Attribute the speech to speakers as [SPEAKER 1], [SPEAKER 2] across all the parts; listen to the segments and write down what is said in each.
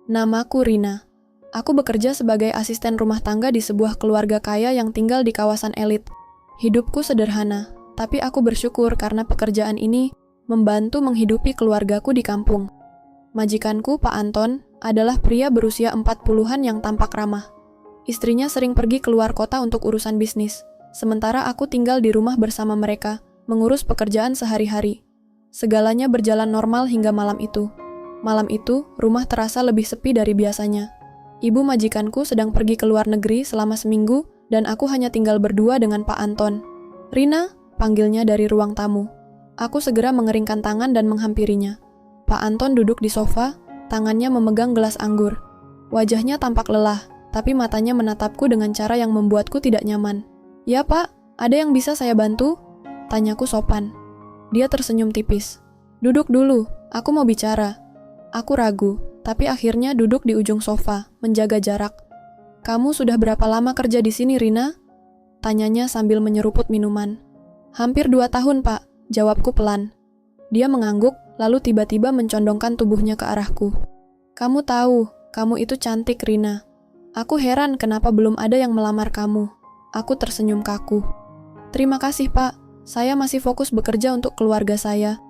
[SPEAKER 1] Namaku Rina. Aku bekerja sebagai asisten rumah tangga di sebuah keluarga kaya yang tinggal di kawasan elit. Hidupku sederhana, tapi aku bersyukur karena pekerjaan ini membantu menghidupi keluargaku di kampung. Majikanku, Pak Anton, adalah pria berusia 40-an yang tampak ramah. Istrinya sering pergi keluar kota untuk urusan bisnis, sementara aku tinggal di rumah bersama mereka, mengurus pekerjaan sehari-hari. Segalanya berjalan normal hingga malam itu. Malam itu, rumah terasa lebih sepi dari biasanya. Ibu majikanku sedang pergi ke luar negeri selama seminggu, dan aku hanya tinggal berdua dengan Pak Anton. "Rina," panggilnya dari ruang tamu. Aku segera mengeringkan tangan dan menghampirinya. Pak Anton duduk di sofa, tangannya memegang gelas anggur. Wajahnya tampak lelah, tapi matanya menatapku dengan cara yang membuatku tidak nyaman. "Ya Pak, ada yang bisa saya bantu?" Tanyaku sopan. Dia tersenyum tipis. "Duduk dulu, aku mau bicara." Aku ragu, tapi akhirnya duduk di ujung sofa, menjaga jarak. "Kamu sudah berapa lama kerja di sini, Rina?" Tanyanya sambil menyeruput minuman. "Hampir 2 tahun, Pak," jawabku pelan. Dia mengangguk, lalu tiba-tiba mencondongkan tubuhnya ke arahku. "Kamu tahu, kamu itu cantik, Rina. Aku heran kenapa belum ada yang melamar kamu." Aku tersenyum kaku. "Terima kasih, Pak. Saya masih fokus bekerja untuk keluarga saya."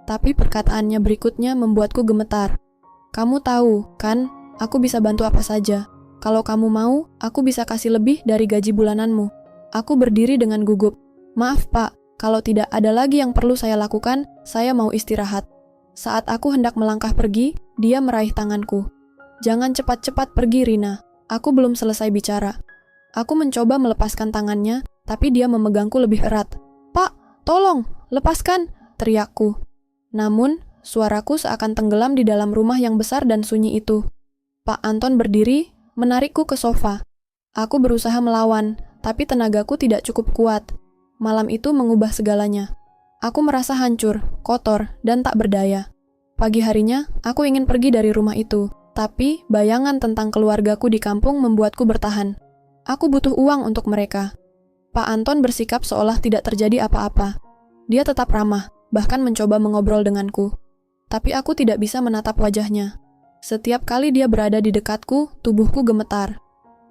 [SPEAKER 1] Tapi perkataannya berikutnya membuatku gemetar. "Kamu tahu, kan, aku bisa bantu apa saja. Kalau kamu mau, aku bisa kasih lebih dari gaji bulananmu." Aku berdiri dengan gugup. "Maaf, Pak, kalau tidak ada lagi yang perlu saya lakukan, saya mau istirahat." Saat aku hendak melangkah pergi, dia meraih tanganku. "Jangan cepat-cepat pergi, Rina. Aku belum selesai bicara." Aku mencoba melepaskan tangannya, tapi dia memegangku lebih erat. "Pak, tolong, lepaskan!" teriakku. Namun, suaraku seakan tenggelam di dalam rumah yang besar dan sunyi itu. Pak Anton berdiri, menarikku ke sofa. Aku berusaha melawan, tapi tenagaku tidak cukup kuat. Malam itu mengubah segalanya. Aku merasa hancur, kotor, dan tak berdaya. Pagi harinya, aku ingin pergi dari rumah itu, tapi bayangan tentang keluargaku di kampung membuatku bertahan. Aku butuh uang untuk mereka. Pak Anton bersikap seolah tidak terjadi apa-apa. Dia tetap ramah, bahkan mencoba mengobrol denganku. Tapi aku tidak bisa menatap wajahnya. Setiap kali dia berada di dekatku, tubuhku gemetar.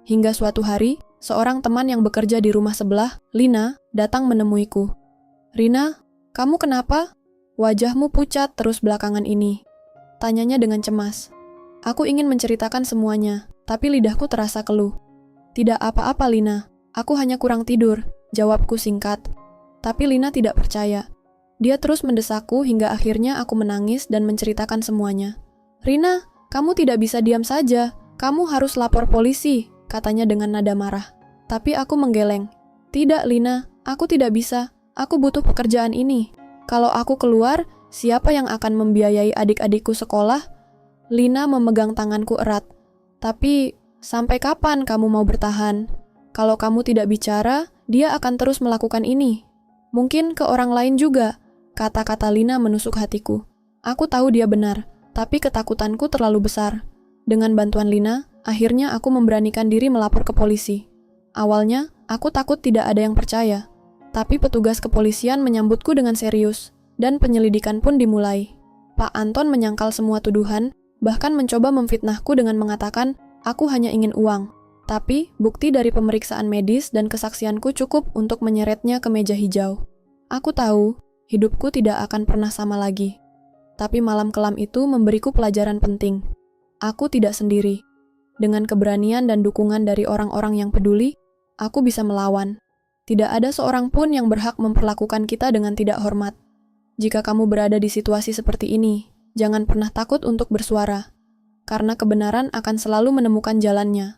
[SPEAKER 1] Hingga suatu hari, seorang teman yang bekerja di rumah sebelah, Lina, datang menemuiku. "Rina, kamu kenapa? Wajahmu pucat terus belakangan ini." Tanyanya dengan cemas. Aku ingin menceritakan semuanya, tapi lidahku terasa keluh. "Tidak apa-apa, Lina. Aku hanya kurang tidur," jawabku singkat. Tapi Lina tidak percaya. Dia terus mendesakku hingga akhirnya aku menangis dan menceritakan semuanya. "Rina, kamu tidak bisa diam saja. Kamu harus lapor polisi," katanya dengan nada marah. Tapi aku menggeleng. "Tidak, Lina, aku tidak bisa. Aku butuh pekerjaan ini. Kalau aku keluar, siapa yang akan membiayai adik-adikku sekolah?" Lina memegang tanganku erat. "Tapi, sampai kapan kamu mau bertahan? Kalau kamu tidak bicara, dia akan terus melakukan ini. Mungkin ke orang lain juga." Kata-kata Lina menusuk hatiku. Aku tahu dia benar, tapi ketakutanku terlalu besar. Dengan bantuan Lina, akhirnya aku memberanikan diri melapor ke polisi. Awalnya, aku takut tidak ada yang percaya. Tapi petugas kepolisian menyambutku dengan serius, dan penyelidikan pun dimulai. Pak Anton menyangkal semua tuduhan, bahkan mencoba memfitnahku dengan mengatakan, aku hanya ingin uang. Tapi, bukti dari pemeriksaan medis dan kesaksianku cukup untuk menyeretnya ke meja hijau. Aku tahu, hidupku tidak akan pernah sama lagi. Tapi malam kelam itu memberiku pelajaran penting. Aku tidak sendiri. Dengan keberanian dan dukungan dari orang-orang yang peduli, aku bisa melawan. Tidak ada seorang pun yang berhak memperlakukan kita dengan tidak hormat. Jika kamu berada di situasi seperti ini, jangan pernah takut untuk bersuara. Karena kebenaran akan selalu menemukan jalannya.